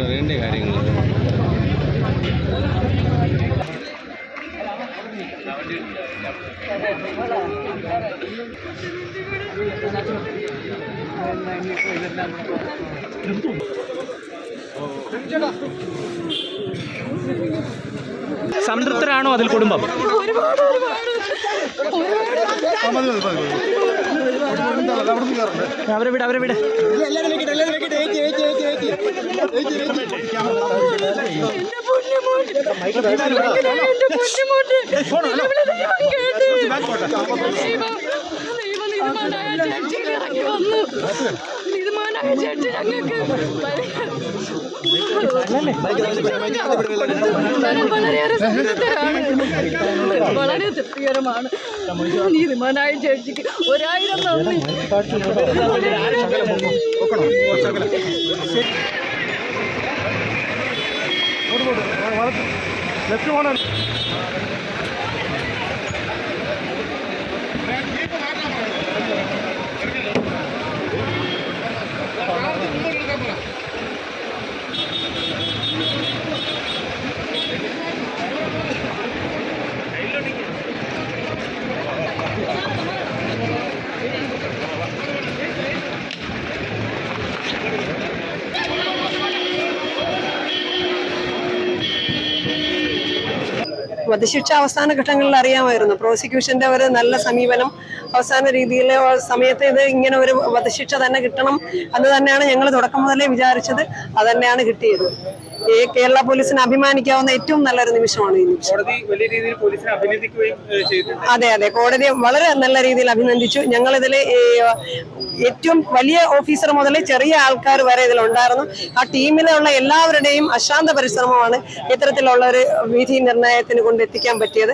വേണ്ട കാര്യങ്ങൾ സംതൃപ്തരാണോ അതിൽ കുടുംബം? അവരെ വിട് അവരെ വിട്. വളരെ തൃപ്തികരമാണ്. നീതിമാനായ ജഡ്ജിക്ക് 1000 നന്ദി. വധശിക്ഷ അവസാന ഘട്ടങ്ങളിൽ അറിയാമായിരുന്നു. പ്രോസിക്യൂഷന്റെ ഒരു നല്ല സമീപനം, അവസാന രീതിയിൽ സമയത്ത് ഇത് ഇങ്ങനെ ഒരു വധശിക്ഷ തന്നെ കിട്ടണം എന്ന് തന്നെയാണ് ഞങ്ങൾ തുടക്കം മുതലേ വിചാരിച്ചത്. അത് തന്നെയാണ് കിട്ടിയത്. ഈ കേരള പോലീസിന് അഭിമാനിക്കാവുന്ന ഏറ്റവും നല്ലൊരു നിമിഷമാണ് ഈ നിമിഷം. അതെ അതെ, കോടതി വളരെ നല്ല രീതിയിൽ അഭിനന്ദിച്ചു. ഞങ്ങളിതിൽ ഏറ്റവും വലിയ ഓഫീസർ മുതൽ ചെറിയ ആൾക്കാർ വരെ ഇതിലുണ്ടായിരുന്നു. ആ ടീമിലുള്ള എല്ലാവരുടെയും അശാന്ത പരിശ്രമമാണ് ഇത്തരത്തിലുള്ള ഒരു വിധി നിർണയത്തിന് കൊണ്ടെത്തിക്കാൻ പറ്റിയത്.